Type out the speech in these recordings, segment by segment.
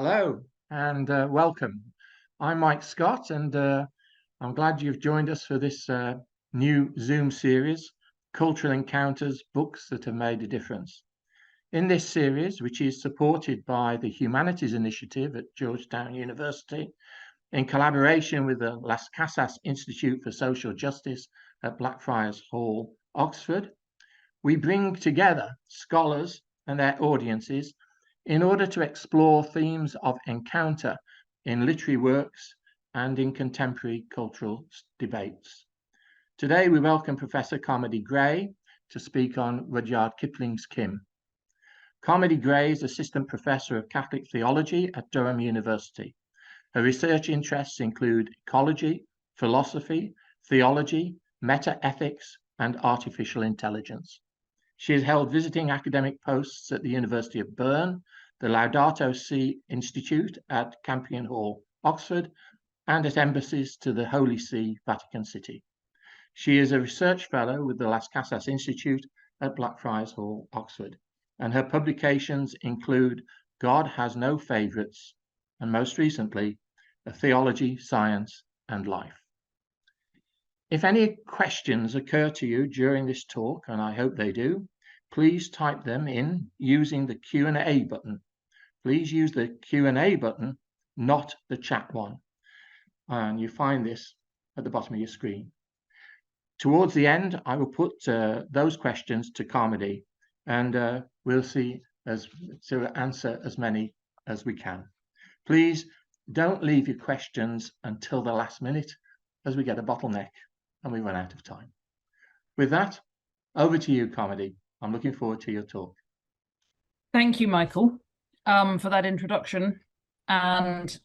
Hello and welcome. I'm Mike Scott, and I'm glad you've joined us for this new Zoom series, Cultural Encounters, Books That Have Made a Difference. In this series, which is supported by the Humanities Initiative at Georgetown University, in collaboration with the Las Casas Institute for Social Justice at Blackfriars Hall, Oxford, we bring together scholars and their audiences in order to explore themes of encounter in literary works and in contemporary cultural debates. Today, we welcome Professor Carmody Gray to speak on Rudyard Kipling's Kim. Carmody Gray is Assistant Professor of Catholic Theology at Durham University. Her research interests include ecology, philosophy, theology, meta-ethics, and artificial intelligence. She has held visiting academic posts at the University of Bern, the Laudato Si Institute at Campion Hall, Oxford, and at embassies to the Holy See, Vatican City. She is a research fellow with the Las Casas Institute at Blackfriars Hall, Oxford, and her publications include God Has No Favourites, and most recently, A Theology, Science, and Life. If any questions occur to you during this talk, and I hope they do, please type them in using the Q&A button. Please use the Q&A button, not the chat one. And you find this at the bottom of your screen. Towards the end, I will put those questions to Carmody, and we'll see to answer as many as we can. Please don't leave your questions until the last minute, as we get a bottleneck and we run out of time. With that, over to you, Carmody. I'm looking forward to your talk. Thank you, Michael, for that introduction and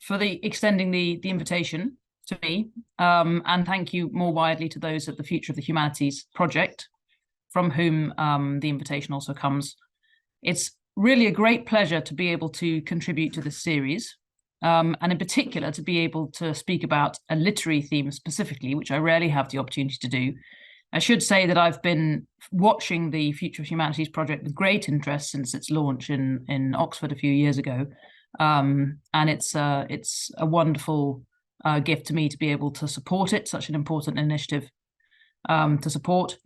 for extending the invitation to me. And thank you more widely to those at the Future of the Humanities project, from whom the invitation also comes. It's really a great pleasure to be able to contribute to this series, and in particular to be able to speak about a literary theme specifically, which I rarely have the opportunity to do. I should say that I've been watching the Future of Humanities project with great interest since its launch in Oxford a few years ago, and it's a wonderful gift to me to be able to support it, such an important initiative to support.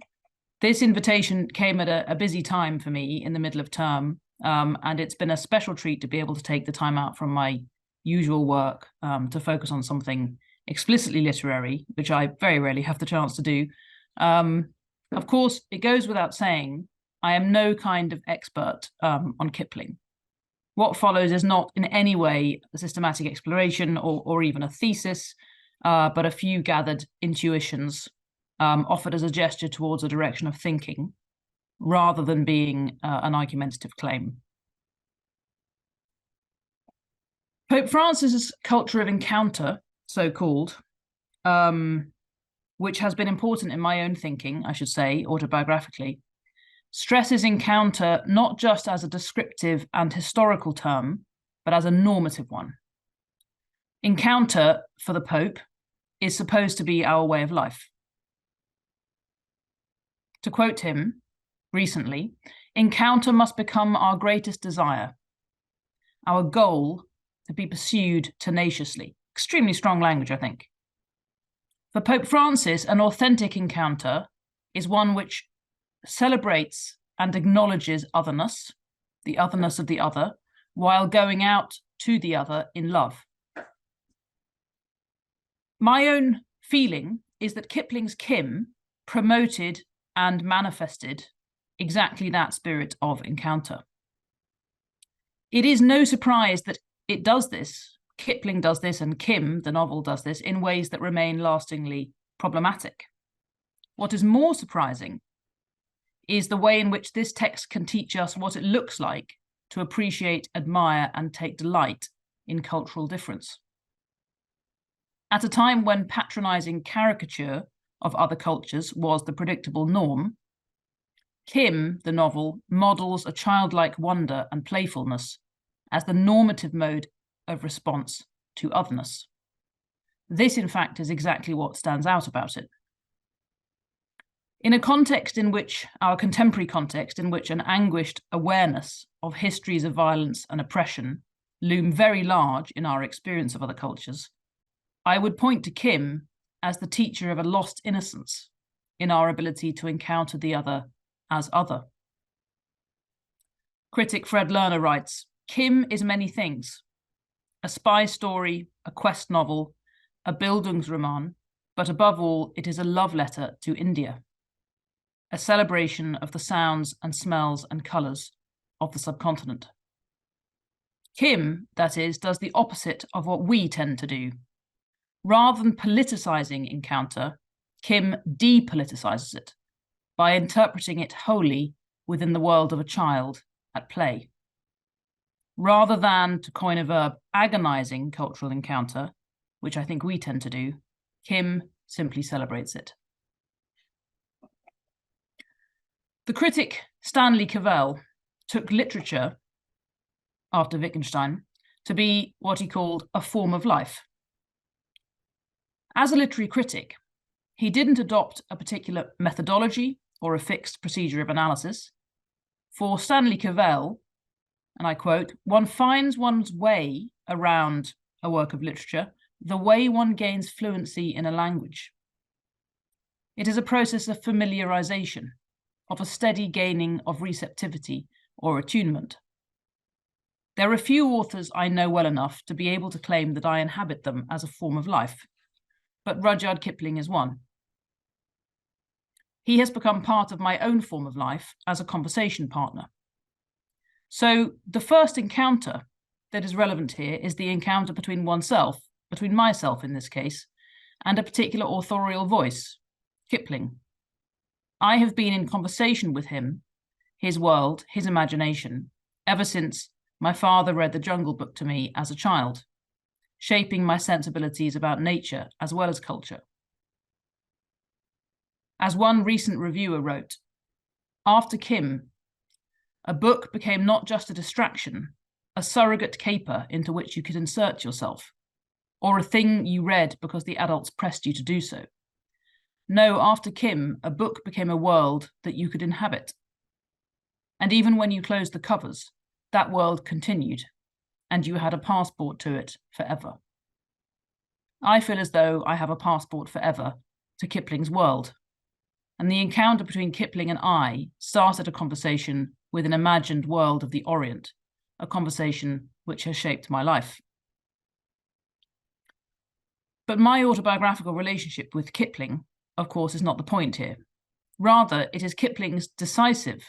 This invitation came at a busy time for me in the middle of term, and it's been a special treat to be able to take the time out from my usual work to focus on something explicitly literary, which I very rarely have the chance to do. Of course, it goes without saying, I am no kind of expert on Kipling. What follows is not in any way a systematic exploration or even a thesis, but a few gathered intuitions offered as a gesture towards a direction of thinking, rather than being an argumentative claim. Pope Francis's culture of encounter, so-called, which has been important in my own thinking, I should say, autobiographically, stresses encounter not just as a descriptive and historical term, but as a normative one. Encounter, for the Pope, is supposed to be our way of life. To quote him recently, encounter must become our greatest desire, our goal to be pursued tenaciously. Extremely strong language, I think. For Pope Francis, an authentic encounter is one which celebrates and acknowledges otherness, the otherness of the other, while going out to the other in love. My own feeling is that Kipling's Kim promoted and manifested exactly that spirit of encounter. It is no surprise that it does this, Kipling does this, and Kim, the novel, does this in ways that remain lastingly problematic. What is more surprising is the way in which this text can teach us what it looks like to appreciate, admire, and take delight in cultural difference. At a time when patronizing caricature of other cultures was the predictable norm, Kim, the novel, models a childlike wonder and playfulness as the normative mode of response to otherness. This, in fact, is exactly what stands out about it. In a context in which, our contemporary context, in which an anguished awareness of histories of violence and oppression loom very large in our experience of other cultures, I would point to Kim as the teacher of a lost innocence in our ability to encounter the other as other. Critic Fred Lerner writes, Kim is many things: a spy story, a quest novel, a Bildungsroman, but above all, it is a love letter to India, a celebration of the sounds and smells and colours of the subcontinent. Kim, that is, does the opposite of what we tend to do. Rather than politicizing encounter, Kim depoliticizes it by interpreting it wholly within the world of a child at play. Rather than, to coin a verb, agonizing cultural encounter, which I think we tend to do, Kim simply celebrates it. The critic Stanley Cavell took literature, after Wittgenstein, to be what he called a form of life. As a literary critic, he didn't adopt a particular methodology or a fixed procedure of analysis. For Stanley Cavell, and I quote, "One finds one's way around a work of literature the way one gains fluency in a language. It is a process of familiarization, of a steady gaining of receptivity or attunement. There are few authors I know well enough to be able to claim that I inhabit them as a form of life, but Rudyard Kipling is one. He has become part of my own form of life as a conversation partner. So the first encounter that is relevant here is the encounter between oneself, between myself in this case, and a particular authorial voice, Kipling. I have been in conversation with him, his world, his imagination, ever since my father read the Jungle Book to me as a child, shaping my sensibilities about nature as well as culture. As one recent reviewer wrote, after Kim, a book became not just a distraction, a surrogate caper into which you could insert yourself, or a thing you read because the adults pressed you to do so. No, after Kim, a book became a world that you could inhabit. And even when you closed the covers, that world continued, and you had a passport to it forever. I feel as though I have a passport forever to Kipling's world. And the encounter between Kipling and I started a conversation with an imagined world of the Orient, a conversation which has shaped my life. But my autobiographical relationship with Kipling, of course, is not the point here. Rather, it is Kipling's decisive,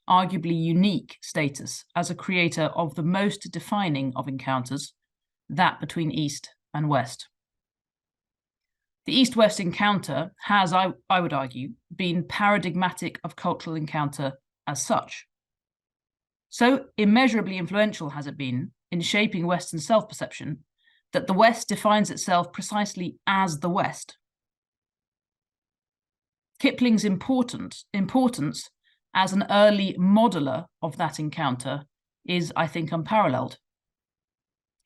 arguably unique status as a creator of the most defining of encounters, that between East and West. The East-West encounter has, I would argue, been paradigmatic of cultural encounter as such. So immeasurably influential has it been in shaping Western self-perception that the West defines itself precisely as the West. Kipling's importance as an early modeler of that encounter is, I think, unparalleled.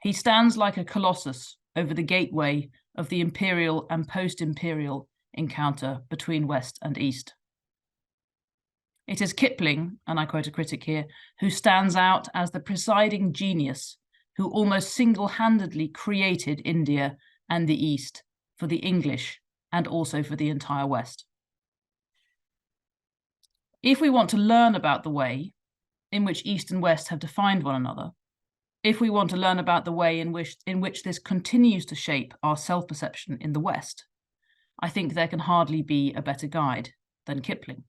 He stands like a colossus over the gateway of the imperial and post-imperial encounter between West and East. It is Kipling, and I quote a critic here, who stands out as the presiding genius who almost single-handedly created India and the East for the English and also for the entire West. If we want to learn about the way in which East and West have defined one another, if we want to learn about the way in which this continues to shape our self-perception in the West, I think there can hardly be a better guide than Kipling.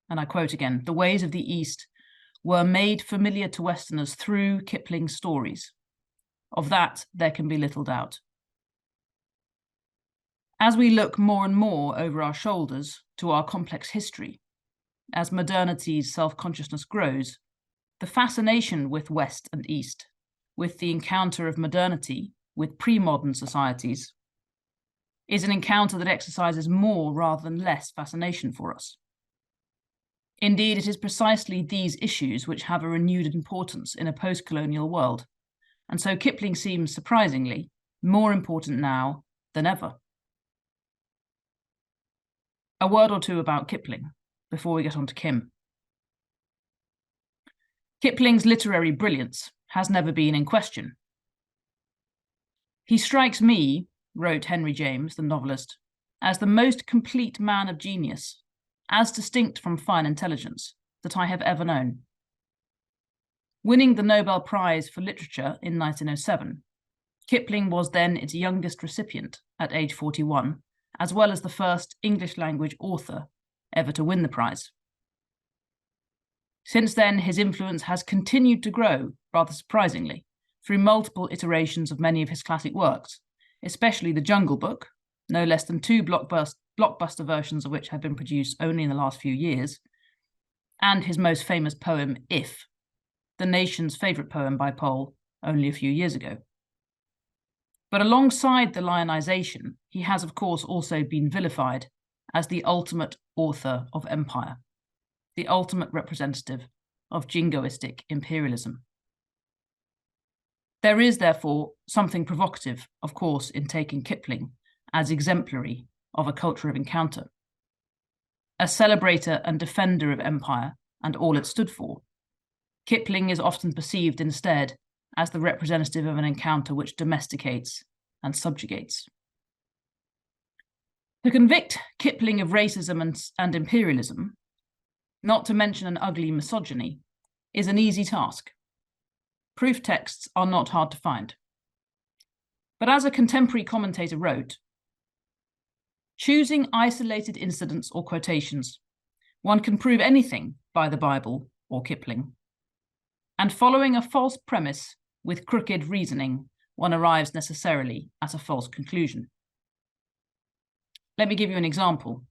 And I quote again, "The ways of the East were made familiar to Westerners through Kipling's stories. Of that, there can be little doubt." As we look more and more over our shoulders to our complex history, as modernity's self-consciousness grows, the fascination with West and East, with the encounter of modernity with pre-modern societies, is an encounter that exercises more rather than less fascination for us. Indeed, it is precisely these issues which have a renewed importance in a post-colonial world, and so Kipling seems, surprisingly, more important now than ever. A word or two about Kipling before we get on to Kim. Kipling's literary brilliance has never been in question. He strikes me, wrote Henry James, the novelist, as the most complete man of genius, as distinct from fine intelligence, that I have ever known. Winning the Nobel Prize for Literature in 1907, Kipling was then its youngest recipient at age 41, as well as the first English-language author ever to win the prize. Since then, his influence has continued to grow, rather surprisingly, through multiple iterations of many of his classic works, especially The Jungle Book, no less than 2 blockbuster versions of which have been produced only in the last few years, and his most famous poem, If, the nation's favourite poem by Pohl only a few years ago. But alongside the lionization, he has, of course, also been vilified as the ultimate author of empire, the ultimate representative of jingoistic imperialism. There is, therefore, something provocative, of course, in taking Kipling as exemplary of a culture of encounter, a celebrator and defender of empire and all it stood for. Kipling is often perceived instead as the representative of an encounter which domesticates and subjugates. To convict Kipling of racism and imperialism, not to mention an ugly misogyny, is an easy task. Proof texts are not hard to find. But as a contemporary commentator wrote, choosing isolated incidents or quotations, one can prove anything by the Bible or Kipling. And following a false premise with crooked reasoning, one arrives necessarily at a false conclusion. Let me give you an example,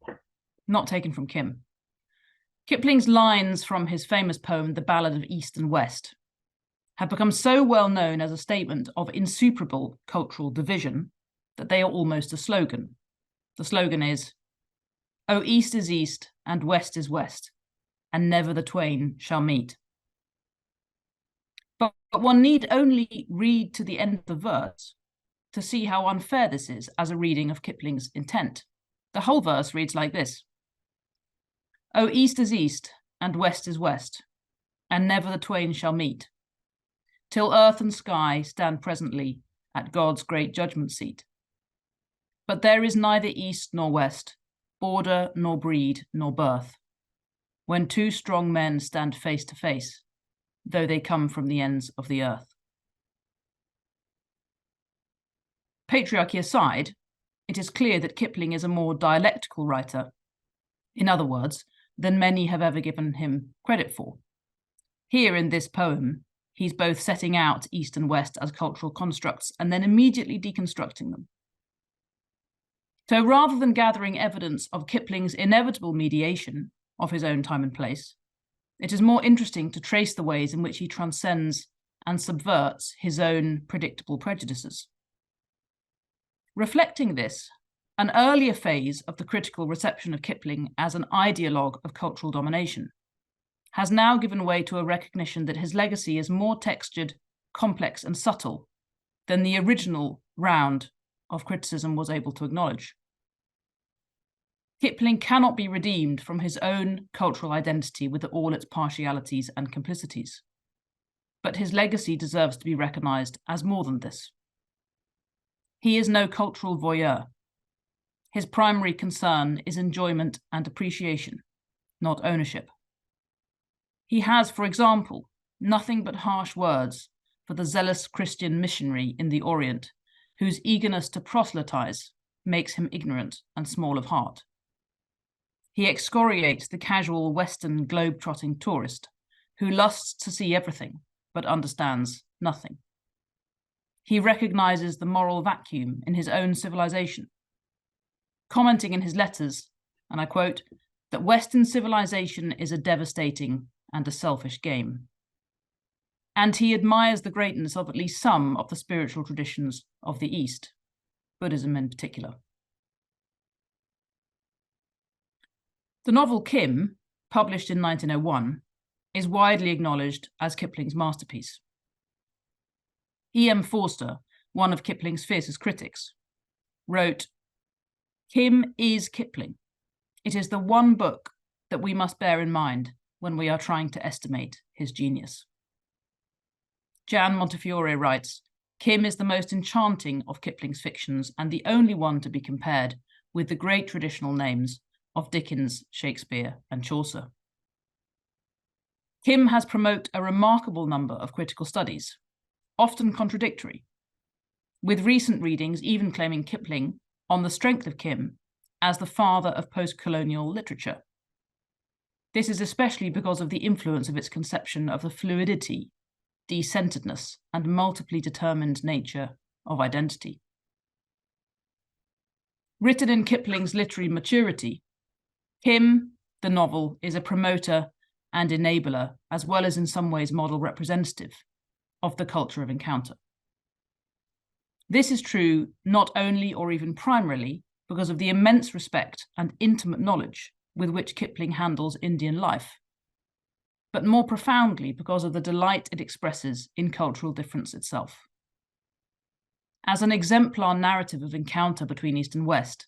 not taken from Kim. Kipling's lines from his famous poem, The Ballad of East and West, have become so well known as a statement of insuperable cultural division that they are almost a slogan. The slogan is, "O East is East and West is West, and never the twain shall meet." But one need only read to the end of the verse to see how unfair this is as a reading of Kipling's intent. The whole verse reads like this: "O East is East and West is West, and never the twain shall meet, till earth and sky stand presently at God's great judgment seat. But there is neither East nor West, border nor breed nor birth, when 2 strong men stand face to face, though they come from the ends of the earth." Patriarchy aside, it is clear that Kipling is a more dialectical writer, in other words, than many have ever given him credit for. Here in this poem, he's both setting out East and West as cultural constructs and then immediately deconstructing them. So rather than gathering evidence of Kipling's inevitable mediation of his own time and place, it is more interesting to trace the ways in which he transcends and subverts his own predictable prejudices. Reflecting this, an earlier phase of the critical reception of Kipling as an ideologue of cultural domination has now given way to a recognition that his legacy is more textured, complex, and subtle than the original round of criticism was able to acknowledge. Kipling cannot be redeemed from his own cultural identity with all its partialities and complicities, but his legacy deserves to be recognised as more than this. He is no cultural voyeur. His primary concern is enjoyment and appreciation, not ownership. He has, for example, nothing but harsh words for the zealous Christian missionary in the Orient, whose eagerness to proselytize makes him ignorant and small of heart. He excoriates the casual Western globe-trotting tourist who lusts to see everything but understands nothing. He recognizes the moral vacuum in his own civilization, commenting in his letters, and I quote, that Western civilization is a devastating and a selfish game. And he admires the greatness of at least some of the spiritual traditions of the East, Buddhism in particular. The novel Kim, published in 1901, is widely acknowledged as Kipling's masterpiece. E.M. Forster, one of Kipling's fiercest critics, wrote, "Kim is Kipling. It is the one book that we must bear in mind when we are trying to estimate his genius." Jan Montefiore writes, Kim is the most enchanting of Kipling's fictions and the only one to be compared with the great traditional names of Dickens, Shakespeare, and Chaucer. Kim has provoked a remarkable number of critical studies, often contradictory, with recent readings even claiming Kipling, on the strength of Kim, as the father of post-colonial literature. This is especially because of the influence of its conception of the fluidity, de-centeredness, and multiply determined nature of identity. Written in Kipling's literary maturity, Kim, the novel, is a promoter and enabler, as well as in some ways model representative of the culture of encounter. This is true not only or even primarily because of the immense respect and intimate knowledge with which Kipling handles Indian life, but more profoundly because of the delight it expresses in cultural difference itself. As an exemplar narrative of encounter between East and West,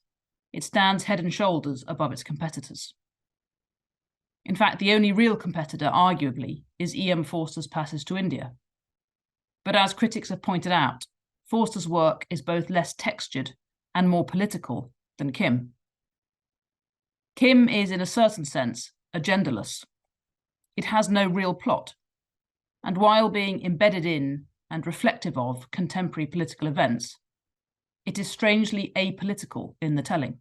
it stands head and shoulders above its competitors. In fact, the only real competitor, arguably, is E.M. Forster's Passage to India. But as critics have pointed out, Forster's work is both less textured and more political than Kim. Kim is, in a certain sense, agendaless. It has no real plot, and while being embedded in and reflective of contemporary political events, it is strangely apolitical in the telling.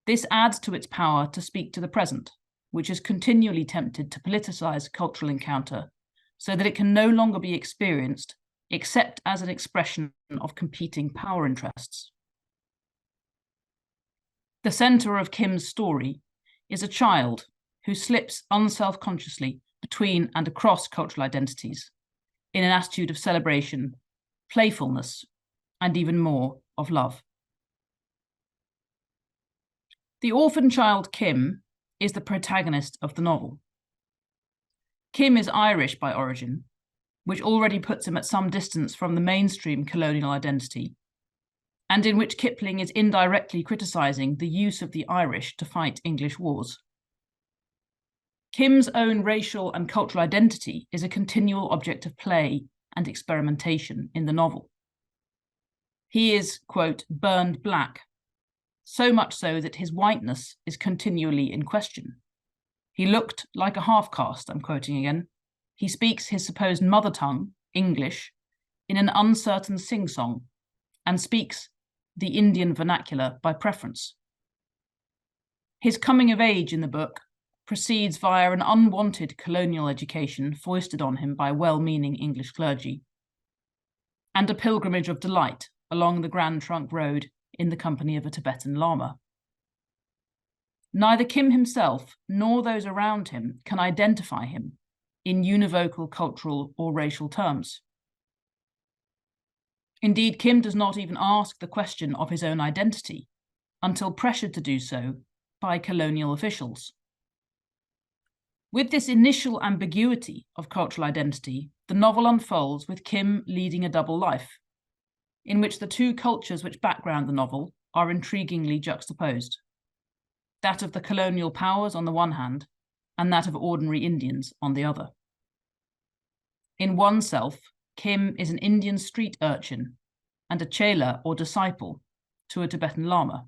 This adds to its power to speak to the present, which is continually tempted to politicize cultural encounter so that it can no longer be experienced except as an expression of competing power interests. The center of Kim's story is a child who slips unself-consciously between and across cultural identities in an attitude of celebration, playfulness, and even more, of love. The orphan child Kim is the protagonist of the novel. Kim is Irish by origin, which already puts him at some distance from the mainstream colonial identity, and in which Kipling is indirectly criticizing the use of the Irish to fight English wars. Kim's own racial and cultural identity is a continual object of play and experimentation in the novel. He is, quote, burned black, so much so that his whiteness is continually in question. He looked like a half-caste, I'm quoting again. He speaks his supposed mother tongue, English, in an uncertain sing-song, and speaks the Indian vernacular by preference. His coming of age in the book proceeds via an unwanted colonial education foisted on him by well-meaning English clergy, and a pilgrimage of delight along the Grand Trunk Road in the company of a Tibetan Lama. Neither Kim himself nor those around him can identify him in univocal cultural or racial terms. Indeed, Kim does not even ask the question of his own identity until pressured to do so by colonial officials. With this initial ambiguity of cultural identity, the novel unfolds with Kim leading a double life, in which the two cultures which background the novel are intriguingly juxtaposed, that of the colonial powers on the one hand, and that of ordinary Indians on the other. In one self, Kim is an Indian street urchin and a chela or disciple to a Tibetan Lama.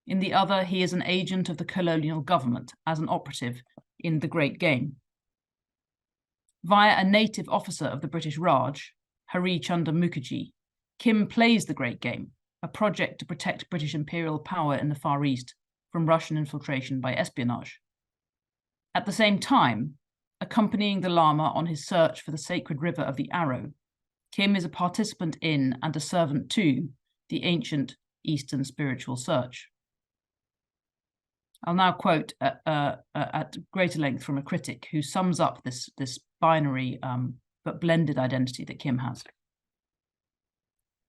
In the other, he is an agent of the colonial government as an operative in the Great Game. Via a native officer of the British Raj, Hari Chunder Mukherjee, Kim plays the Great Game, a project to protect British imperial power in the Far East from Russian infiltration by espionage. At the same time, accompanying the Lama on his search for the sacred river of the Arrow, Kim is a participant in and a servant to the ancient Eastern spiritual search. I'll now quote at greater length from a critic who sums up this binary but blended identity that Kim has.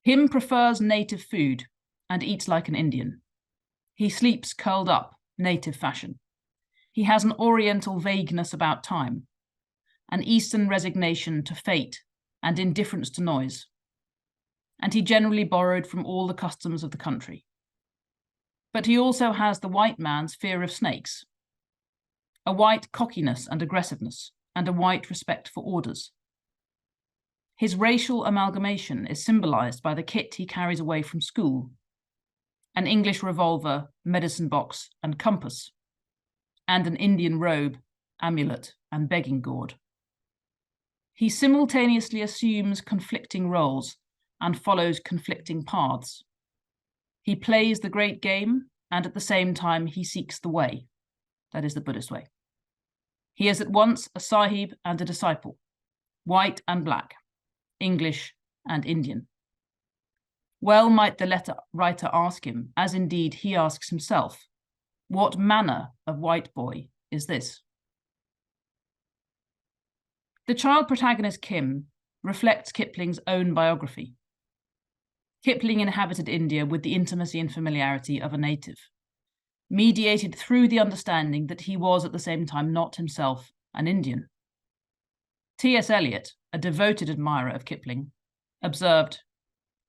Kim prefers native food and eats like an Indian. He sleeps curled up, native fashion. He has an oriental vagueness about time, an Eastern resignation to fate and indifference to noise. And he generally borrowed from all the customs of the country. But he also has the white man's fear of snakes, a white cockiness and aggressiveness, and a white respect for orders, His racial amalgamation is symbolized by the kit he carries away from school: an English revolver, medicine box, and compass, and an Indian robe, amulet, and begging gourd. He simultaneously assumes conflicting roles and follows conflicting paths. He plays the great game, and at the same time he seeks the way, that is the Buddhist way. He is at once a sahib and a disciple, white and black, English and Indian. Well might the letter writer ask him, as indeed he asks himself, what manner of white boy is this? The child protagonist Kim reflects Kipling's own biography. Kipling inhabited India with the intimacy and familiarity of a native, mediated through the understanding that he was at the same time not himself an Indian. T.S. Eliot, a devoted admirer of Kipling, observed,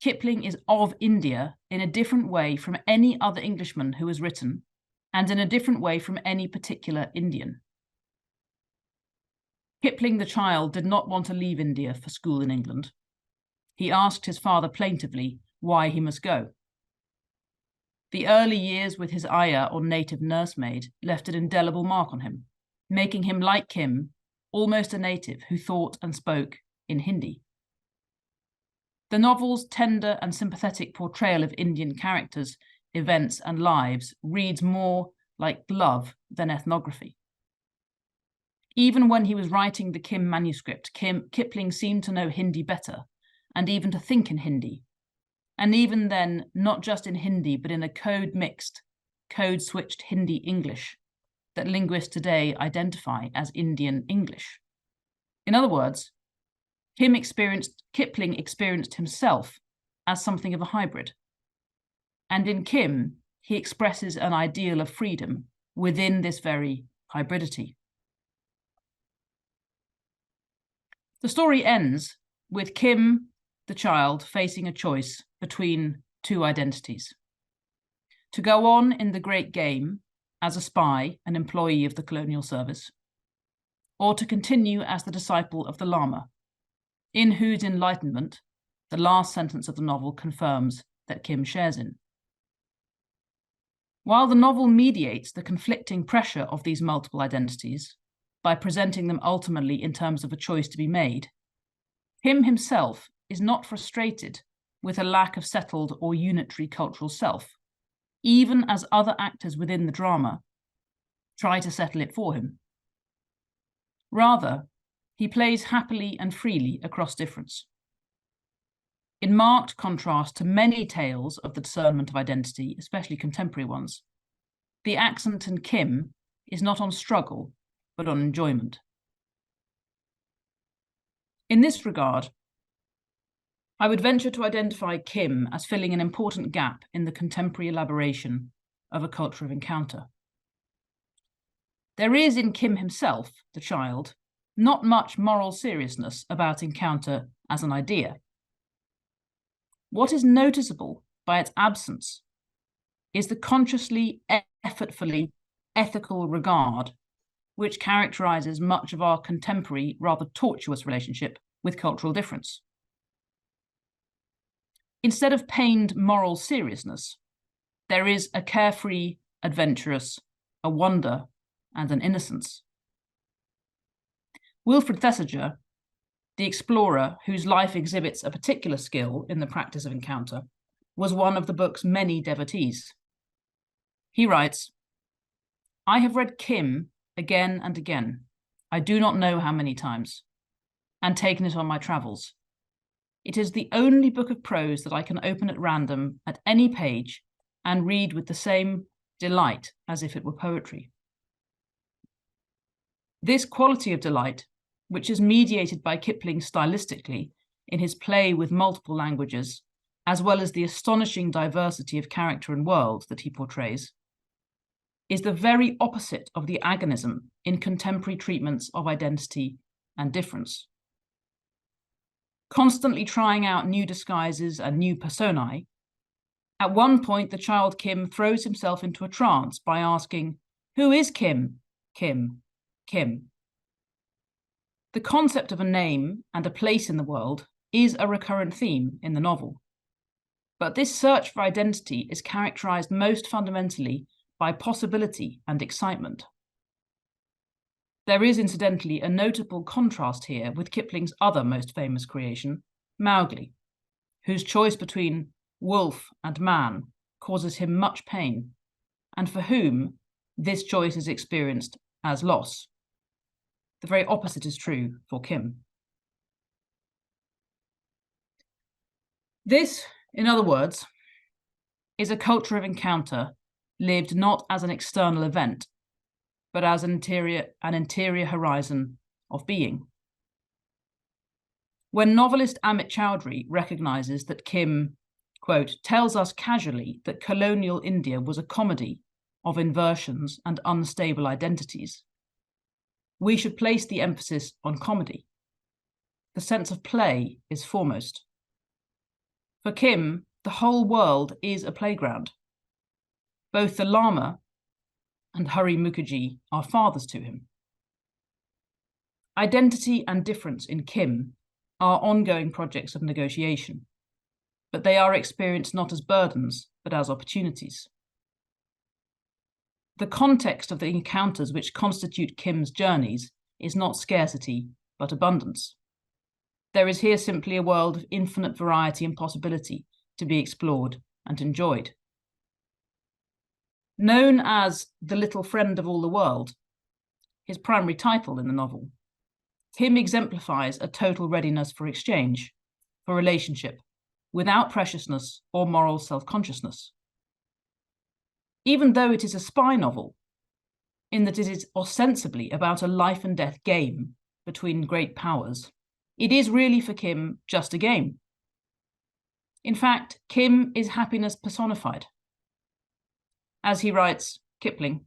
"Kipling is of India in a different way from any other Englishman who has written, and in a different way from any particular Indian." Kipling the child did not want to leave India for school in England. He asked his father plaintively why he must go. The early years with his ayah or native nursemaid left an indelible mark on him, making him, like Kim, almost a native who thought and spoke in Hindi. The novel's tender and sympathetic portrayal of Indian characters, events, and lives reads more like love than ethnography. Even when he was writing the Kim manuscript, Kipling seemed to know Hindi better, and even to think in Hindi. And even then, not just in Hindi, but in a code-mixed, code-switched Hindi-English that linguists today identify as Indian English. In other words, Kipling experienced himself as something of a hybrid. And in Kim, he expresses an ideal of freedom within this very hybridity. The story ends with Kim, the child, facing a choice between two identities: to go on in the great game as a spy, an employee of the colonial service, or to continue as the disciple of the Lama, in whose enlightenment the last sentence of the novel confirms that Kim shares in. While the novel mediates the conflicting pressure of these multiple identities by presenting them ultimately in terms of a choice to be made, Kim himself is not frustrated with a lack of settled or unitary cultural self, even as other actors within the drama try to settle it for him. Rather, he plays happily and freely across difference. In marked contrast to many tales of the discernment of identity, especially contemporary ones, the accent in Kim is not on struggle, but on enjoyment. In this regard, I would venture to identify Kim as filling an important gap in the contemporary elaboration of a culture of encounter. There is in Kim himself, the child, not much moral seriousness about encounter as an idea. What is noticeable by its absence is the consciously, effortfully ethical regard which characterizes much of our contemporary, rather tortuous relationship with cultural difference. Instead of pained moral seriousness, there is a carefree, adventurous, a wonder, and an innocence. Wilfred Thesiger, the explorer whose life exhibits a particular skill in the practice of encounter, was one of the book's many devotees. He writes, "I have read Kim again and again, I do not know how many times, and taken it on my travels. It is the only book of prose that I can open at random at any page and read with the same delight as if it were poetry." This quality of delight, which is mediated by Kipling stylistically in his play with multiple languages, as well as the astonishing diversity of character and world that he portrays, is the very opposite of the agonism in contemporary treatments of identity and difference. Constantly trying out new disguises and new personae, at one point the child Kim throws himself into a trance by asking, "Who is Kim? Kim. The concept of a name and a place in the world is a recurrent theme in the novel. But this search for identity is characterized most fundamentally by possibility and excitement. There is, incidentally, a notable contrast here with Kipling's other most famous creation, Mowgli, whose choice between wolf and man causes him much pain, and for whom this choice is experienced as loss. The very opposite is true for Kim. This, in other words, is a culture of encounter lived not as an external event, but as an interior horizon of being. When novelist Amit Chaudhry recognizes that Kim, quote, tells us casually that colonial India was a comedy of inversions and unstable identities, we should place the emphasis on comedy. The sense of play is foremost. For Kim, the whole world is a playground. Both the Lama and Hari Mukherjee are fathers to him. Identity and difference in Kim are ongoing projects of negotiation, but they are experienced not as burdens, but as opportunities. The context of the encounters which constitute Kim's journeys is not scarcity, but abundance. There is here simply a world of infinite variety and possibility to be explored and enjoyed. Known as the little friend of all the world, his primary title in the novel, Kim exemplifies a total readiness for exchange, for relationship, without preciousness or moral self-consciousness. Even though it is a spy novel, in that it is ostensibly about a life and death game between great powers, it is really for Kim just a game. In fact, Kim is happiness personified. As he writes, Kipling,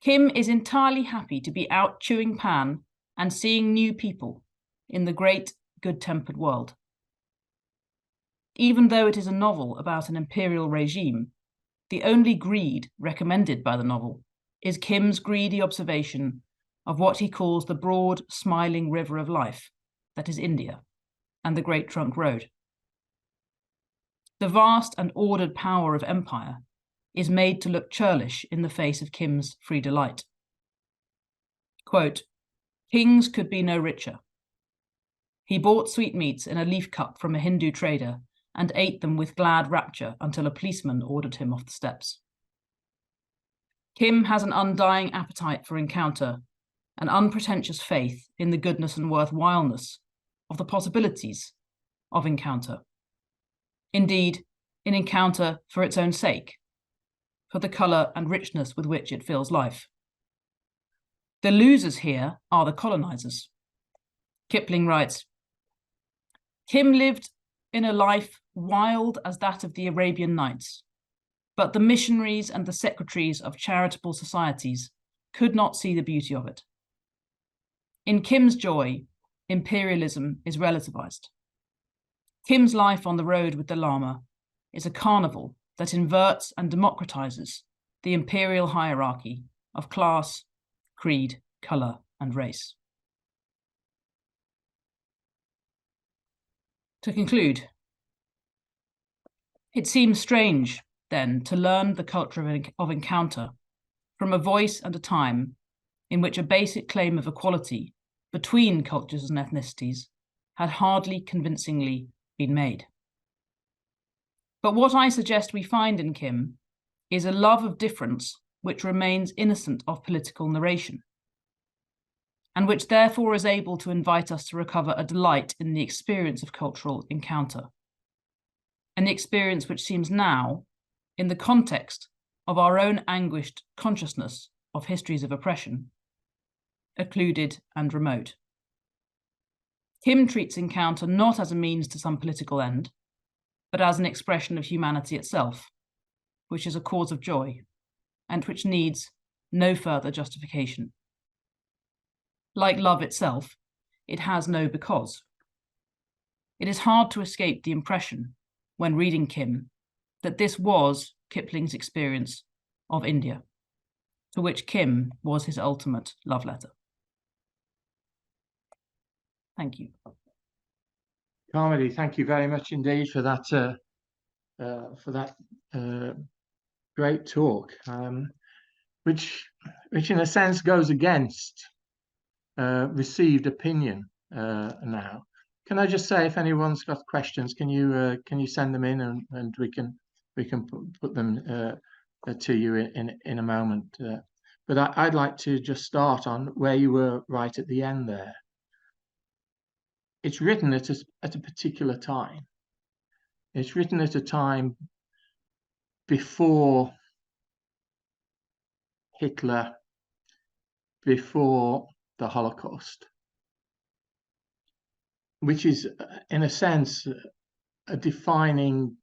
Kim is entirely happy to be out chewing pan and seeing new people in the great good-tempered world. Even though it is a novel about an imperial regime, the only greed recommended by the novel is Kim's greedy observation of what he calls the broad, smiling river of life that is India and the Great Trunk Road. The vast and ordered power of empire is made to look churlish in the face of Kim's free delight. Quote, kings could be no richer. He bought sweetmeats in a leaf cup from a Hindu trader and ate them with glad rapture until a policeman ordered him off the steps. Kim has an undying appetite for encounter, an unpretentious faith in the goodness and worthwhileness of the possibilities of encounter. Indeed, in encounter for its own sake, for the colour and richness with which it fills life. The losers here are the colonizers. Kipling writes, Kim lived in a life wild as that of the Arabian Nights, but the missionaries and the secretaries of charitable societies could not see the beauty of it. In Kim's joy, imperialism is relativized. Kim's life on the road with the Lama is a carnival that inverts and democratizes the imperial hierarchy of class, creed, colour, and race. To conclude, it seems strange, then, to learn the culture of encounter from a voice and a time in which a basic claim of equality between cultures and ethnicities had hardly convincingly been made. But what I suggest we find in Kim is a love of difference which remains innocent of political narration, and which therefore is able to invite us to recover a delight in the experience of cultural encounter, an experience which seems now, in the context of our own anguished consciousness of histories of oppression, occluded and remote. Kim treats encounter not as a means to some political end, but as an expression of humanity itself, which is a cause of joy, and which needs no further justification. Like love itself, it has no because. It is hard to escape the impression, when reading Kim, that this was Kipling's experience of India, to which Kim was his ultimate love letter. Thank you. Carmody, thank you very much indeed for that great talk, which in a sense goes against received opinion now. Can I just say, if anyone's got questions, can you send them in, and we can put them to you in a moment. But I'd like to just start on where you were right at the end there. It's written at a particular time. It's written at a time before Hitler, before the Holocaust, which is, in a sense, a defining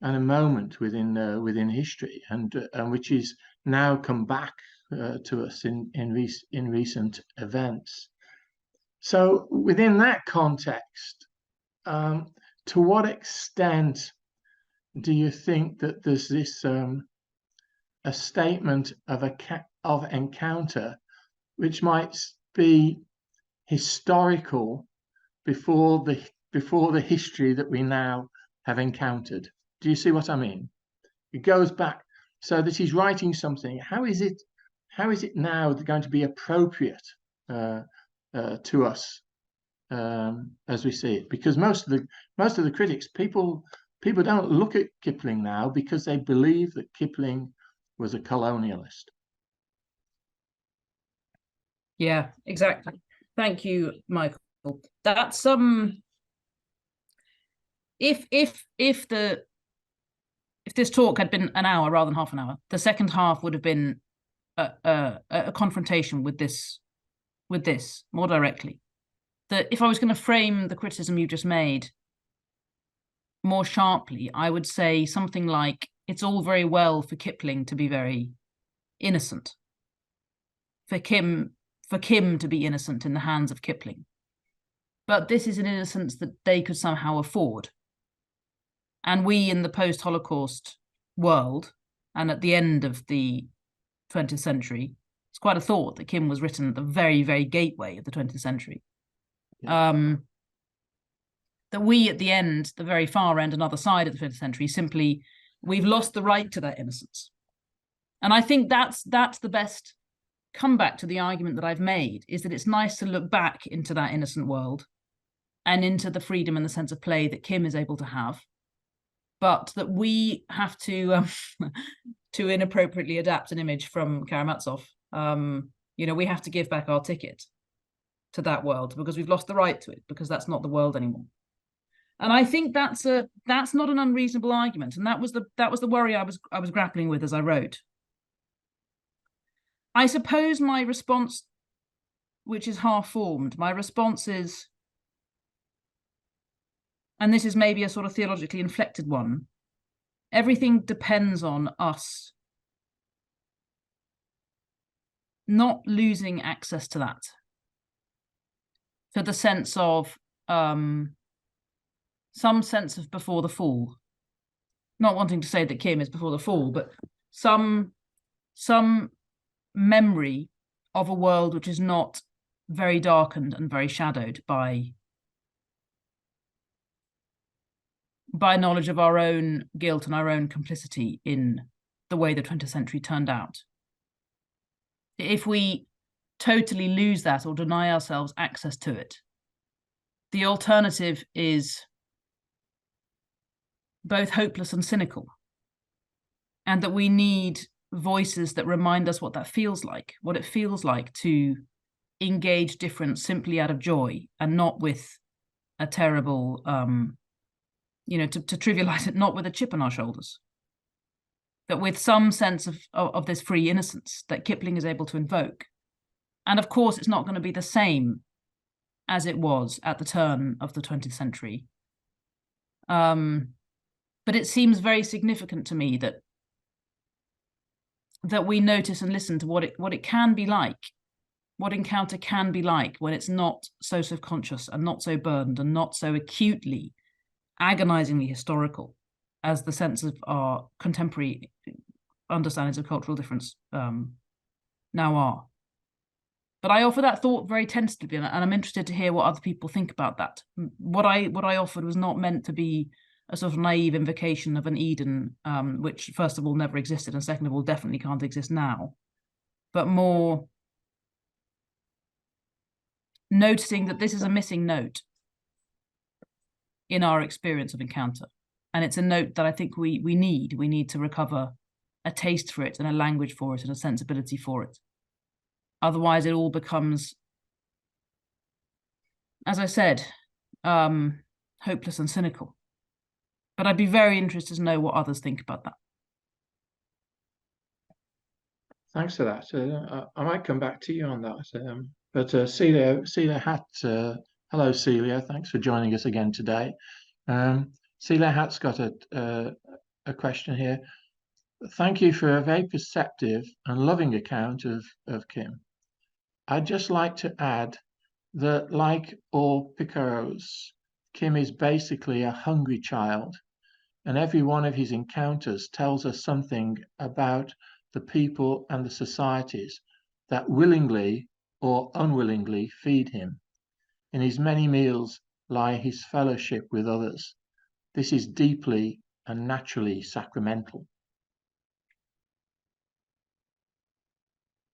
and a moment within history, and which is now come back to us in recent events. So, within that context, to what extent do you think that there's this a statement of encounter which might be historical before the history that we now have encountered? Do you see what I mean? It goes back, so that he's writing something. How is it now going to be appropriate to us as we see it? Because most of the critics, people don't look at Kipling now because they believe that Kipling was a colonialist. Yeah, exactly. Thank you, Michael. That's if this talk had been an hour rather than half an hour, the second half would have been a confrontation with this more directly. That if I was going to frame the criticism you just made more sharply, I would say something like, it's all very well for Kipling to be very innocent, for Kim to be innocent in the hands of Kipling, but this is an innocence that they could somehow afford. And we in the post-Holocaust world, and at the end of the 20th century, it's quite a thought that Kim was written at the very, very gateway of the 20th century. Yeah. That we at the end, the very far end, another side of the 20th century, simply, we've lost the right to that innocence. And I think that's the best comeback to the argument that I've made, is that it's nice to look back into that innocent world and into the freedom and the sense of play that Kim is able to have, but that we have to to inappropriately adapt an image from Karamazov. We have to give back our ticket to that world because we've lost the right to it, because that's not the world anymore. And I think that's not an unreasonable argument, and that was the worry I was grappling with as I wrote. I suppose my response, which is half-formed, my response is, and this is maybe a sort of theologically inflected one, everything depends on us not losing access to that, to the sense of some sense of before the fall. Not wanting to say that Kim is before the fall, but some memory of a world which is not very darkened and very shadowed by knowledge of our own guilt and our own complicity in the way the 20th century turned out. If we totally lose that or deny ourselves access to it, the alternative is both hopeless and cynical, and that we need voices that remind us what that feels like, what it feels like to engage difference simply out of joy and not with a terrible, to trivialize it, not with a chip on our shoulders, but with some sense of this free innocence that Kipling is able to invoke. And of course, it's not going to be the same as it was at the turn of the 20th century. But it seems very significant to me that we notice and listen to what it can be like, what encounter can be like when it's not so self-conscious and not so burdened and not so acutely, agonizingly historical as the sense of our contemporary understandings of cultural difference now are. But I offer that thought very tentatively, and I'm interested to hear what other people think about that. What I offered was not meant to be a sort of naive invocation of an Eden, which first of all never existed, and second of all definitely can't exist now, but more noticing that this is a missing note in our experience of encounter. And it's a note that I think we need to recover a taste for it and a language for it and a sensibility for it. Otherwise, it all becomes, as I said, hopeless and cynical. But I'd be very interested to know what others think about that. Thanks for that. I might come back to you on that. But Celia Hatt, hello Celia, thanks for joining us again today. Celia Hatt's got a question here. Thank you for a very perceptive and loving account of Kim. I'd just like to add that, like all Picaros, Kim is basically a hungry child, and every one of his encounters tells us something about the people and the societies that willingly or unwillingly feed him. In his many meals lie his fellowship with others. This is deeply and naturally sacramental.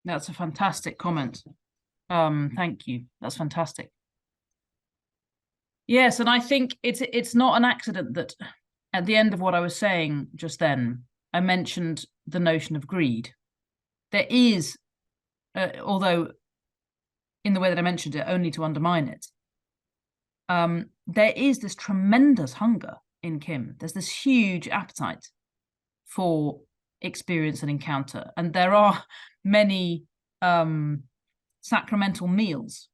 That's a fantastic comment. Thank you. That's fantastic. Yes, and I think it's not an accident that at the end of what I was saying just then, I mentioned the notion of greed. There is, although in the way that I mentioned it, only to undermine it, there is this tremendous hunger in Kim. There's this huge appetite for experience and encounter. And there are many sacramental meals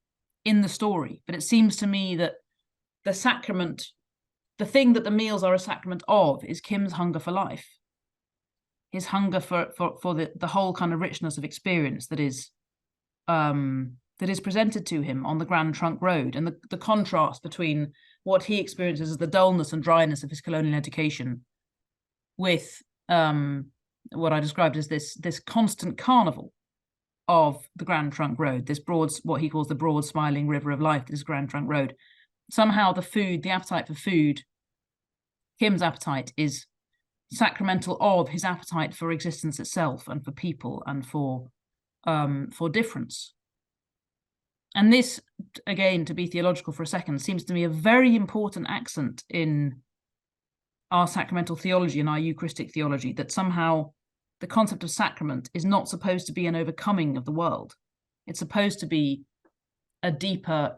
in the story. But it seems to me that the sacrament, the thing that the meals are a sacrament of, is Kim's hunger for life. His hunger for the whole kind of richness of experience that is presented to him on the Grand Trunk Road, and the contrast between what he experiences as the dullness and dryness of his colonial education with what I described as this constant carnival of the Grand Trunk Road, this broad, what he calls the broad smiling river of life, this Grand Trunk Road. Somehow the appetite for food, Kim's appetite, is sacramental of his appetite for existence itself and for people and for difference. And this, again, to be theological for a second, seems to me a very important accent in our sacramental theology and our Eucharistic theology, that somehow the concept of sacrament is not supposed to be an overcoming of the world. It's supposed to be a deeper,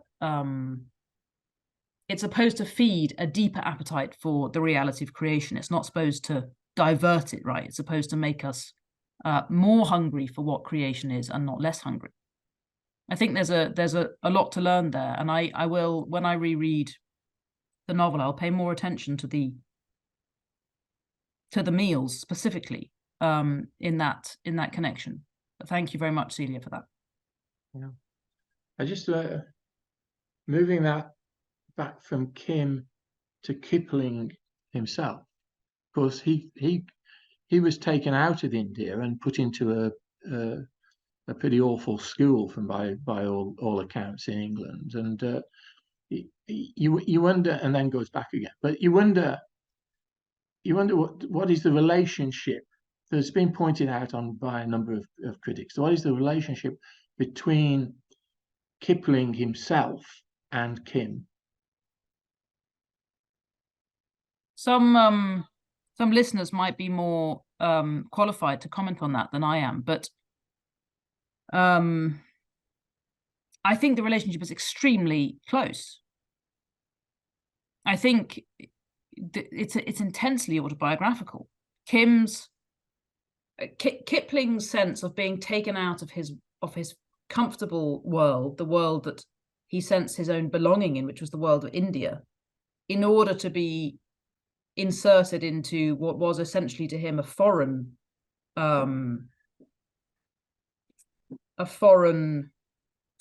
it's supposed to feed a deeper appetite for the reality of creation. It's not supposed to divert it, right? It's supposed to make us more hungry for what creation is and not less hungry. I think there's a lot to learn there, and I will, when I reread the novel, I'll pay more attention to the meals specifically in that connection. But thank you very much, Celia, for that. Yeah, I just moving that back from Kim to Kipling himself. Of course, he was taken out of India and put into a pretty awful school by all accounts in England, and you wonder, and then goes back again. But you wonder what is the relationship that's been pointed out by a number of critics. What is the relationship between Kipling himself and Kim? Some listeners might be more qualified to comment on that than I am, but I think the relationship is extremely close. I think it's intensely autobiographical. Kipling's sense of being taken out of his comfortable world, the world that he sensed his own belonging in, which was the world of India, in order to be inserted into what was essentially to him a foreign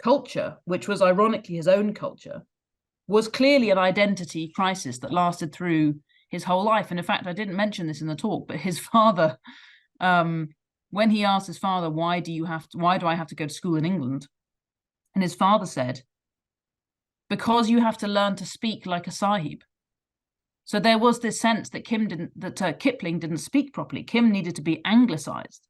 culture, which was ironically his own culture, was clearly an identity crisis that lasted through his whole life. And in fact, I didn't mention this in the talk, but his father, when he asked his father, why do I have to go to school in England? And his father said, because you have to learn to speak like a sahib. So there was this sense that Kipling didn't speak properly. Kipling, needed to be anglicized,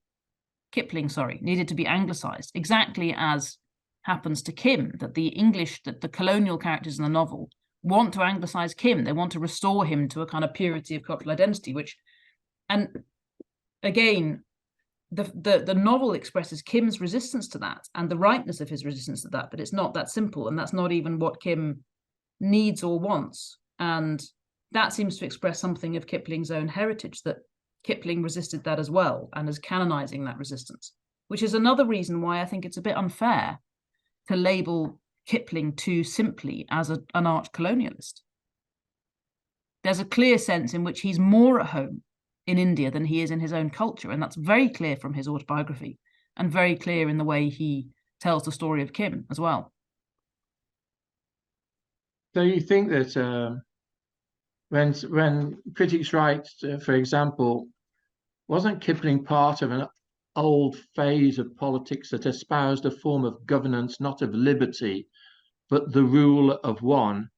exactly as happens to Kim, that the colonial characters in the novel want to anglicize Kim. They want to restore him to a kind of purity of cultural identity, and again, the novel expresses Kim's resistance to that and the rightness of his resistance to that, but it's not that simple, and that's not even what Kim needs or wants. And that seems to express something of Kipling's own heritage, that Kipling resisted that as well and is canonizing that resistance, which is another reason why I think it's a bit unfair to label Kipling too simply as an arch colonialist. There's a clear sense in which he's more at home in India than he is in his own culture, and that's very clear from his autobiography and very clear in the way he tells the story of Kim as well. So you think that when critics write, for example, wasn't Kipling part of an old phase of politics that espoused a form of governance not of liberty, but the rule of one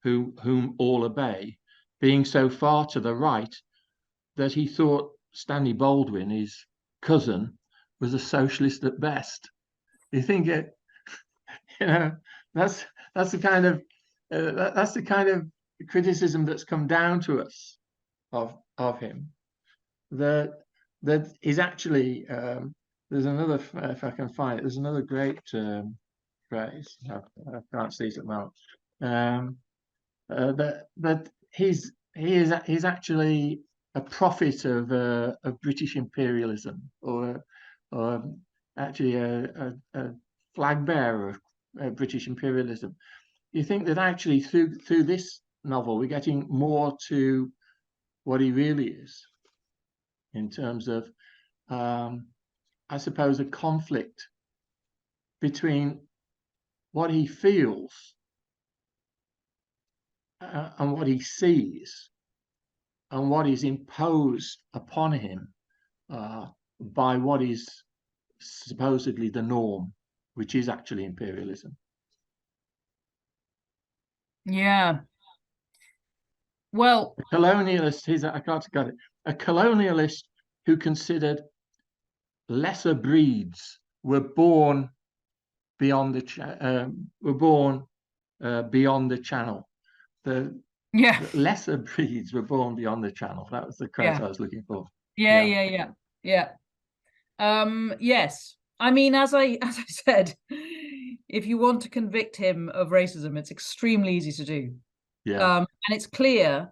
whom all obey, being so far to the right that he thought Stanley Baldwin, his cousin, was a socialist at best? You think it? You know, that's the kind of criticism that's come down to us of him. That is actually there's another, if I can find it, there's another great phrase. I can't see it at the moment. That he's actually a prophet of British imperialism, or actually a flag bearer of British imperialism. You think that actually through this novel we're getting more to what he really is, in terms of I suppose a conflict between what he feels and what he sees and what is imposed upon him by what is supposedly the norm, which is actually imperialism. Yeah. Well, a colonialist, a colonialist who considered lesser breeds were born beyond the beyond the channel. The lesser breeds were born beyond the channel. That was the quote I was looking for. Yeah. Yes. I mean, as I said, if you want to convict him of racism, it's extremely easy to do. Yeah. And it's clear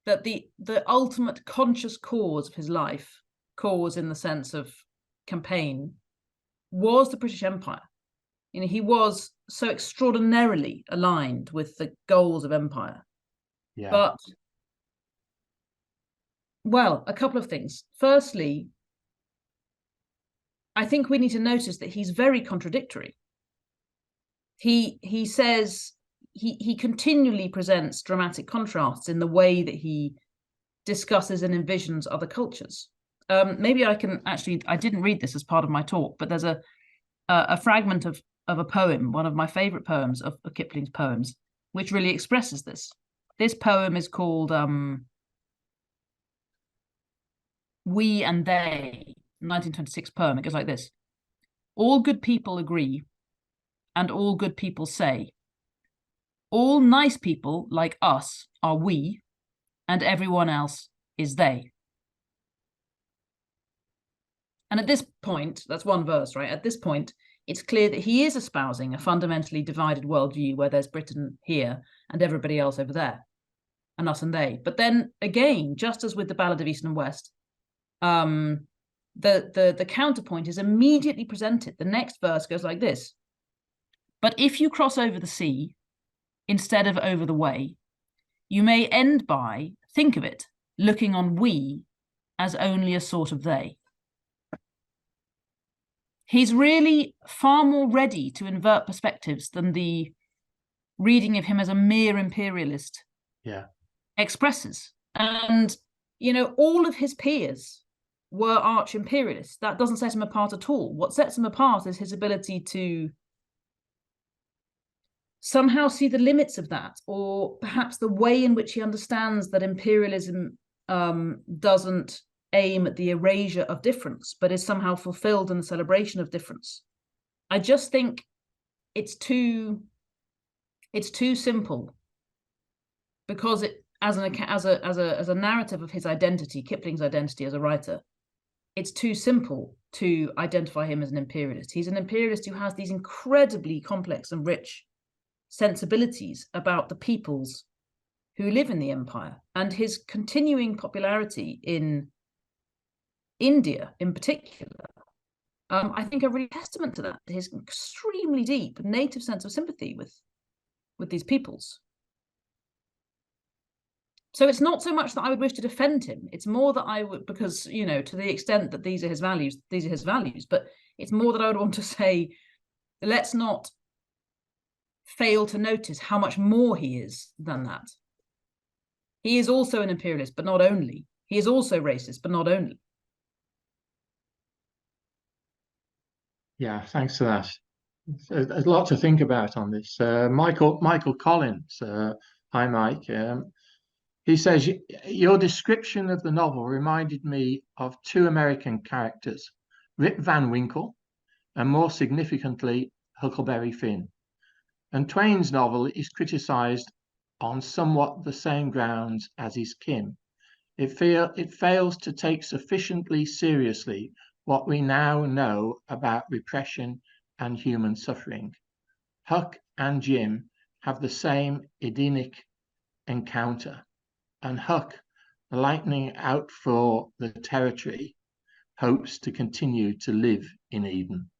that the ultimate conscious cause of his life, cause in the sense of campaign, was the British Empire. You know, he was so extraordinarily aligned with the goals of empire. Yeah. But, well, a couple of things. Firstly, I think we need to notice that he's very contradictory. He says he continually presents dramatic contrasts in the way that he discusses and envisions other cultures. Maybe I can actually, I didn't read this as part of my talk, but there's a fragment of a poem, one of my favorite poems of Kipling's poems, which really expresses this. This poem is called We and They, 1926 poem. It goes like this: all good people agree, and all good people say, all nice people like us are we, and everyone else is they. And at this point, that's one verse, right? At this point, it's clear that he is espousing a fundamentally divided worldview where there's Britain here and everybody else over there, and us and they. But then again, just as with the Ballad of East and West, the counterpoint is immediately presented. The next verse goes like this: but if you cross over the sea instead of over the way, you may end by, think of it, looking on we as only a sort of they. He's really far more ready to invert perspectives than the reading of him as a mere imperialist expresses. And, you know, all of his peers were arch imperialists. That doesn't set him apart at all. What sets him apart is his ability to somehow see the limits of that, or perhaps the way in which he understands that imperialism doesn't aim at the erasure of difference, but is somehow fulfilled in the celebration of difference. I just think it's too simple, because it as a narrative of his identity, Kipling's identity as a writer, it's too simple to identify him as an imperialist. He's an imperialist who has these incredibly complex and rich sensibilities about the peoples who live in the empire, and his continuing popularity in India in particular, I think are really testament to that, to his extremely deep native sense of sympathy with these peoples. So it's not so much that I would wish to defend him. It's more that I would, because, you know, to the extent that these are his values, these are his values. But it's more that I would want to say, let's not fail to notice how much more he is than that. He is also an imperialist, but not only. He is also racist, but not only. Yeah, thanks for that. There's a lot to think about on this. Michael Collins, hi Mike. He says, your description of the novel reminded me of two American characters, Rip Van Winkle, and more significantly, Huckleberry Finn. And Twain's novel is criticised on somewhat the same grounds as is Kim. It fails to take sufficiently seriously what we now know about repression and human suffering. Huck and Jim have the same Edenic encounter, and Huck, lightening out for the territory, hopes to continue to live in Eden.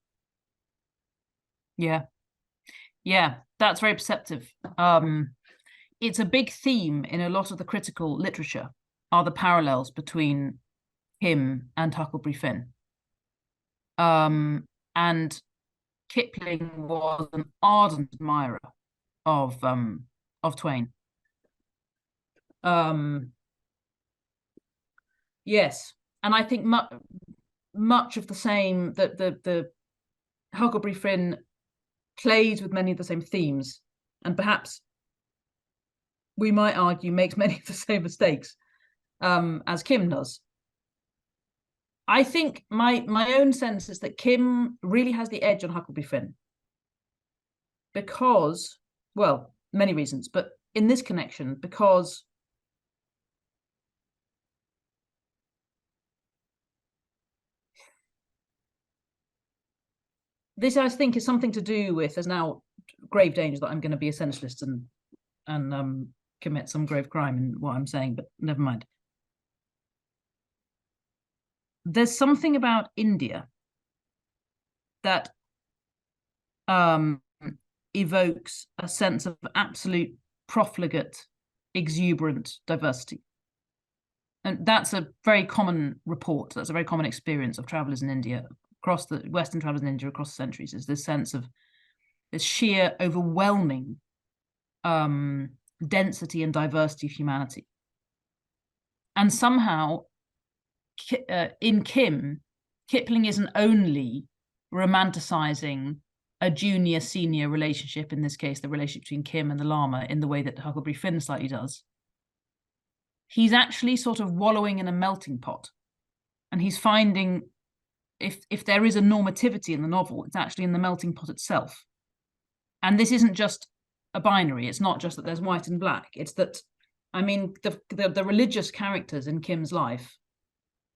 Yeah, that's very perceptive. It's a big theme in a lot of the critical literature, are the parallels between him and Huckleberry Finn. And Kipling was an ardent admirer of Twain. Yes, and I think much of the same, that the Huckleberry Finn plays with many of the same themes, and perhaps we might argue makes many of the same mistakes as Kim does. I think my own sense is that Kim really has the edge on Huckleberry Finn because, well, many reasons, but in this connection, because this, I think, is something to do with, there's now grave danger that I'm going to be essentialist and commit some grave crime in what I'm saying, but never mind. There's something about India that evokes a sense of absolute profligate, exuberant diversity. And that's a very common report. That's a very common experience of travelers in India, across the Western travelers in India across the centuries, is this sense of this sheer overwhelming density and diversity of humanity. And somehow in Kim, Kipling isn't only romanticizing a junior-senior relationship, in this case, the relationship between Kim and the Lama, in the way that Huckleberry Finn slightly does. He's actually sort of wallowing in a melting pot. And he's finding, if there is a normativity in the novel, it's actually in the melting pot itself. And this isn't just a binary. It's not just that there's white and black. It's that, I mean, the religious characters in Kim's life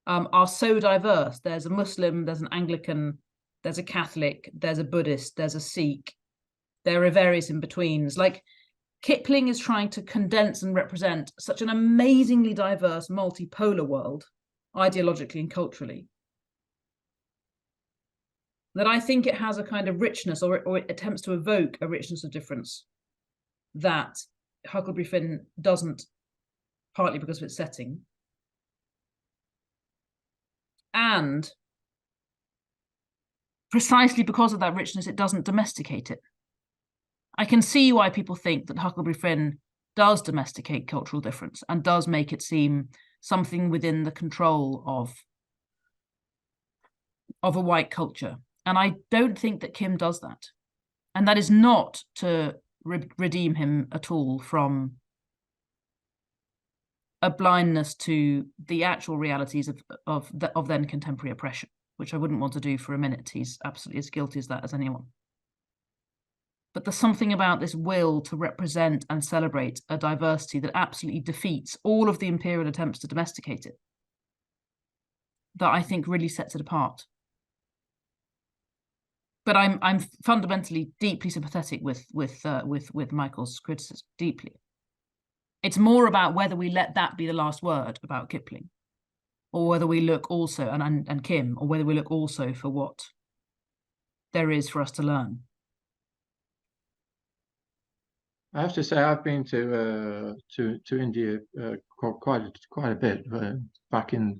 are so diverse. There's a Muslim, there's an Anglican, there's a Catholic, there's a Buddhist, there's a Sikh. There are various in-betweens. Like, Kipling is trying to condense and represent such an amazingly diverse, multipolar world, ideologically and culturally, that I think it has a kind of richness, or it attempts to evoke a richness of difference that Huckleberry Finn doesn't, partly because of its setting. And precisely because of that richness, it doesn't domesticate it. I can see why people think that Huckleberry Finn does domesticate cultural difference and does make it seem something within the control of a white culture. And I don't think that Kim does that. And that is not to redeem him at all from a blindness to the actual realities of then contemporary oppression, which I wouldn't want to do for a minute. He's absolutely as guilty as that as anyone. But there's something about this will to represent and celebrate a diversity that absolutely defeats all of the imperial attempts to domesticate it, that I think really sets it apart. But I'm fundamentally deeply sympathetic with Michael's criticism, deeply. It's more about whether we let that be the last word about Kipling, or whether we look also, and Kim, or whether we look also for what there is for us to learn. I have to say, I've been to India quite a bit back in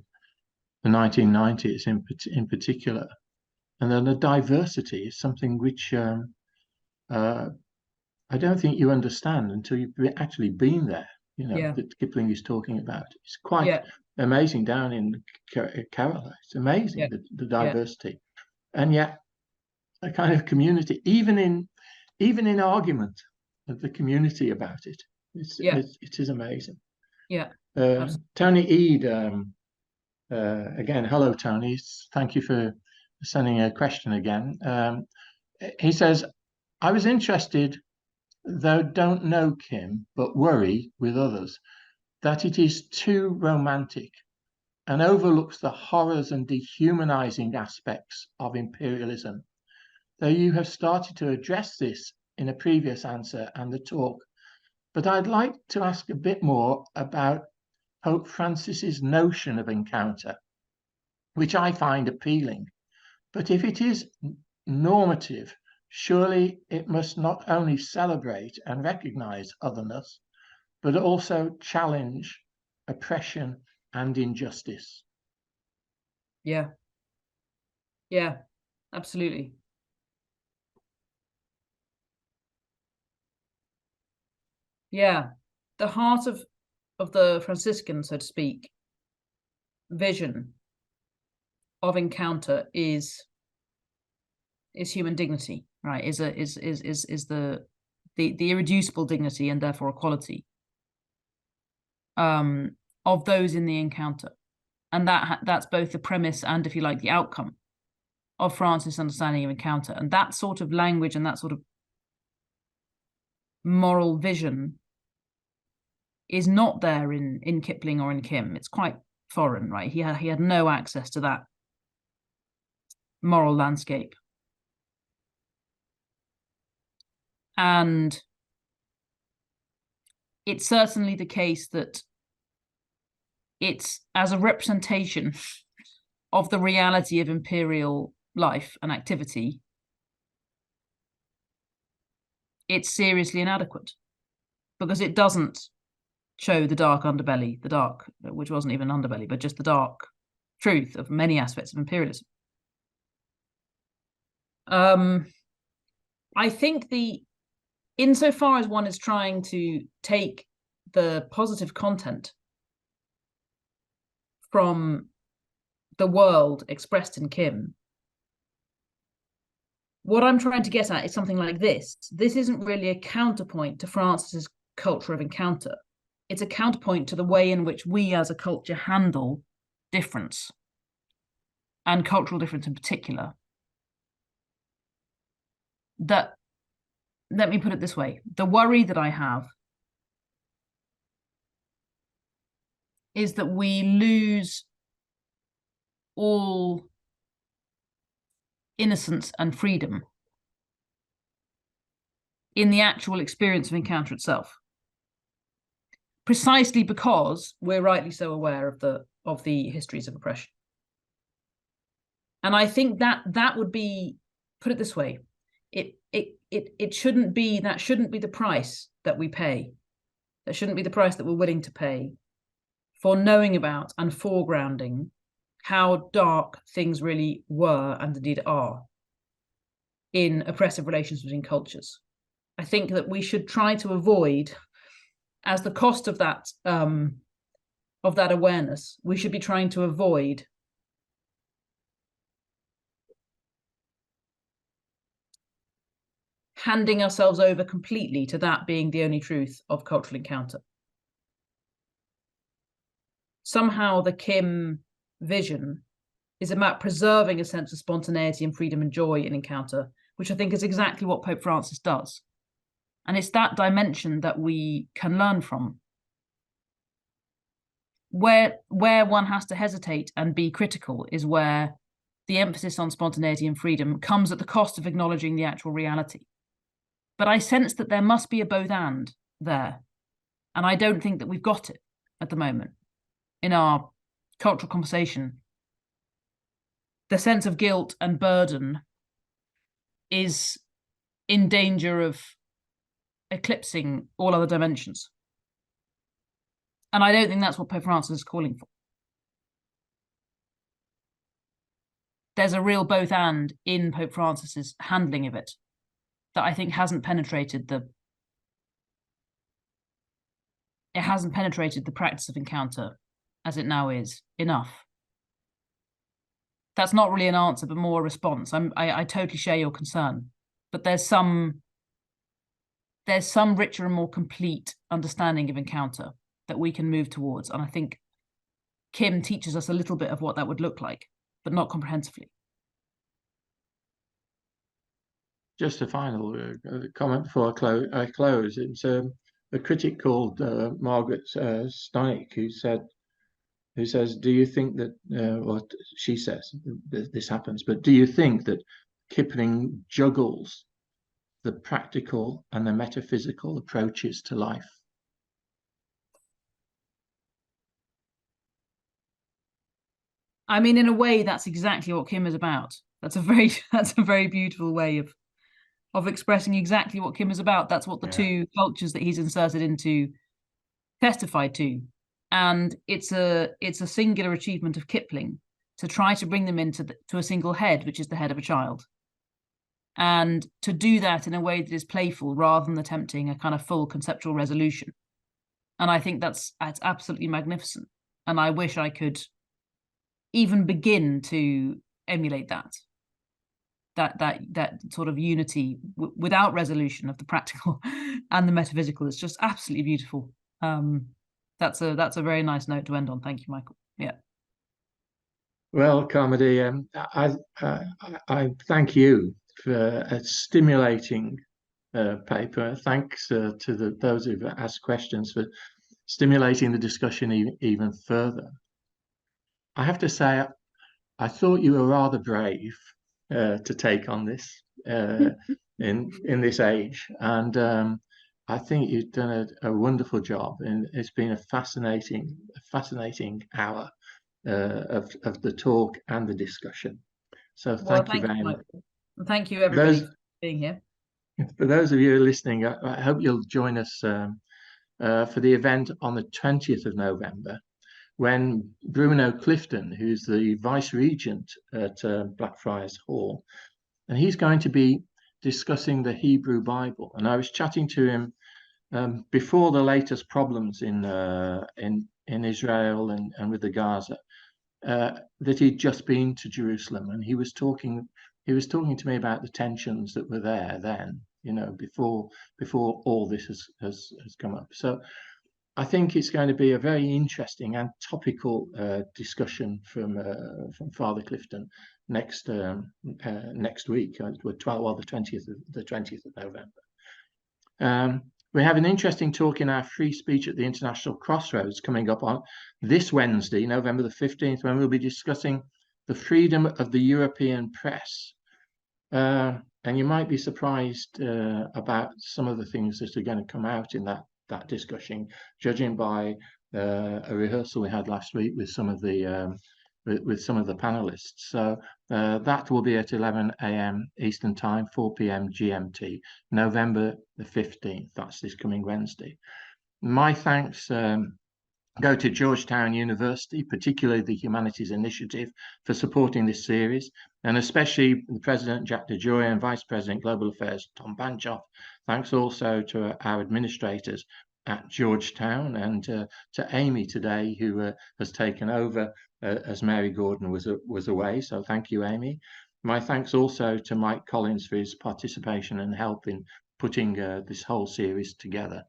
the 1990s, in particular, and then the diversity is something which I don't think you understand until you've actually been there. You know, Yeah. that Kipling is talking about. It's quite amazing down in Kerala. It's amazing the diversity, and yet a kind of community, even in argument of the community about it. It is amazing. Yeah. Tony Eade, again, hello Tony. Thank you for sending a question again. He says, I was interested, though don't know Kim, but worry with others, that it is too romantic and overlooks the horrors and dehumanizing aspects of imperialism. Though you have started to address this in a previous answer and the talk, but I'd like to ask a bit more about Pope Francis's notion of encounter, which I find appealing. But if it is normative, surely it must not only celebrate and recognize otherness, but also challenge oppression and injustice. Yeah, absolutely. Yeah, the heart of the Franciscan, so to speak, vision of encounter is human dignity, right? Is the irreducible dignity and therefore equality of those in the encounter, and that's both the premise and, if you like, the outcome of Francis' understanding of encounter. And that sort of language and that sort of moral vision is not there in Kipling or in Kim. It's quite foreign, right? He had no access to that moral landscape. And it's certainly the case that it's as a representation of the reality of imperial life and activity, it's seriously inadequate, because it doesn't show the dark underbelly, which wasn't even underbelly, but just the dark truth of many aspects of imperialism. I think insofar as one is trying to take the positive content from the world expressed in Kim, what I'm trying to get at is something like this. This isn't really a counterpoint to Francis's culture of encounter. It's a counterpoint to the way in which we as a culture handle difference, and cultural difference in particular. That, let me put it this way, the worry that I have is that we lose all innocence and freedom in the actual experience of encounter itself, precisely because we're rightly so aware of the histories of oppression. And I think that would be, put it this way, it shouldn't be, that shouldn't be the price that we pay. That shouldn't be the price that we're willing to pay for knowing about and foregrounding how dark things really were and indeed are in oppressive relations between cultures. I think that we should try to avoid, as the cost of that awareness, we should be trying to avoid handing ourselves over completely to that being the only truth of cultural encounter. Somehow the Kim vision is about preserving a sense of spontaneity and freedom and joy in encounter, which I think is exactly what Pope Francis does. And it's that dimension that we can learn from. Where one has to hesitate and be critical is where the emphasis on spontaneity and freedom comes at the cost of acknowledging the actual reality. But I sense that there must be a both and there. And I don't think that we've got it at the moment in our cultural conversation. The sense of guilt and burden is in danger of eclipsing all other dimensions. And I don't think that's what Pope Francis is calling for. There's a real both and in Pope Francis's handling of it that I think hasn't penetrated the practice of encounter as it now is enough. That's not really an answer, but more a response. I totally share your concern, but there's some richer and more complete understanding of encounter that we can move towards. And I think Kim teaches us a little bit of what that would look like, but not comprehensively. Just a final comment before I close. It's a critic called Margaret Stonick who says, do you think that, what she says, this happens, but do you think that Kipling juggles the practical and the metaphysical approaches to life? I mean, in a way, that's exactly what Kim is about. That's a very beautiful way of expressing exactly what Kim is about. That's what the two cultures that he's inserted into testify to. And it's a singular achievement of Kipling to try to bring them into to a single head, which is the head of a child. And to do that in a way that is playful rather than attempting a kind of full conceptual resolution. And I think that's absolutely magnificent. And I wish I could even begin to emulate that sort of unity without resolution of the practical and the metaphysical. It's just absolutely beautiful. That's a very nice note to end on. Thank you, Michael. Yeah. Well, Carmody, I thank you for a stimulating paper. Thanks to those who've asked questions for stimulating the discussion even further. I have to say, I thought you were rather brave to take on this in this age, and I think you've done a wonderful job, and it's been a fascinating hour of the talk and the discussion. So thank you very much. Thank you, everybody, for being here. For those of you listening, I hope you'll join us for the event on the 20th of November, when Bruno Clifton, who's the Vice Regent at Blackfriars Hall, and he's going to be discussing the Hebrew Bible. And I was chatting to him before the latest problems in Israel and with the Gaza, that he'd just been to Jerusalem, and he was talking to me about the tensions that were there then, before all this has come up. So I think it's going to be a very interesting and topical discussion from Father Clifton next week, the 20th of November. We have an interesting talk in our free speech at the International Crossroads coming up on this Wednesday, November the 15th, when we'll be discussing the freedom of the European press. And you might be surprised about some of the things that are going to come out in that discussion, judging by a rehearsal we had last week with some of the panelists. So that will be at 11 a.m. Eastern Time, 4 p.m. GMT, November the 15th. That's this coming Wednesday. My thanks go to Georgetown University, particularly the Humanities Initiative, for supporting this series, and especially the President, Jack DeJoy, and Vice President, Global Affairs, Tom Banchoff. Thanks also to our administrators at Georgetown, and to Amy today, who has taken over as Mary Gordon was away. So thank you, Amy. My thanks also to Mike Collins for his participation and help in putting this whole series together.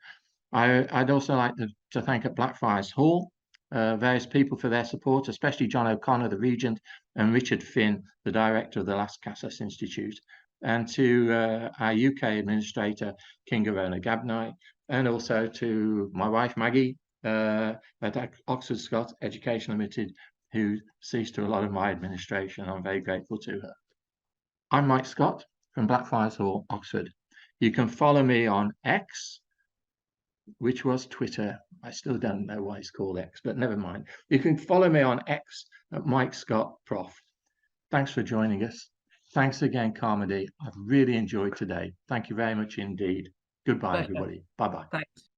I'd also like to thank at Blackfriars Hall various people for their support, especially John O'Connor, the Regent, and Richard Finn, the Director of the Las Casas Institute, and to our UK Administrator, Kinga Rona Gabnai, and also to my wife, Maggie, at Oxford Scott Education Limited, who sees to a lot of my administration. I'm very grateful to her. I'm Mike Scott from Blackfriars Hall, Oxford. You can follow me on X, which was Twitter. I still don't know why it's called X, but never mind. You can follow me on X at Mike Scott Prof. Thanks for joining us. Thanks again, Carmody. I've really enjoyed today. Thank you very much indeed. Goodbye, everybody. Bye-bye. Thanks.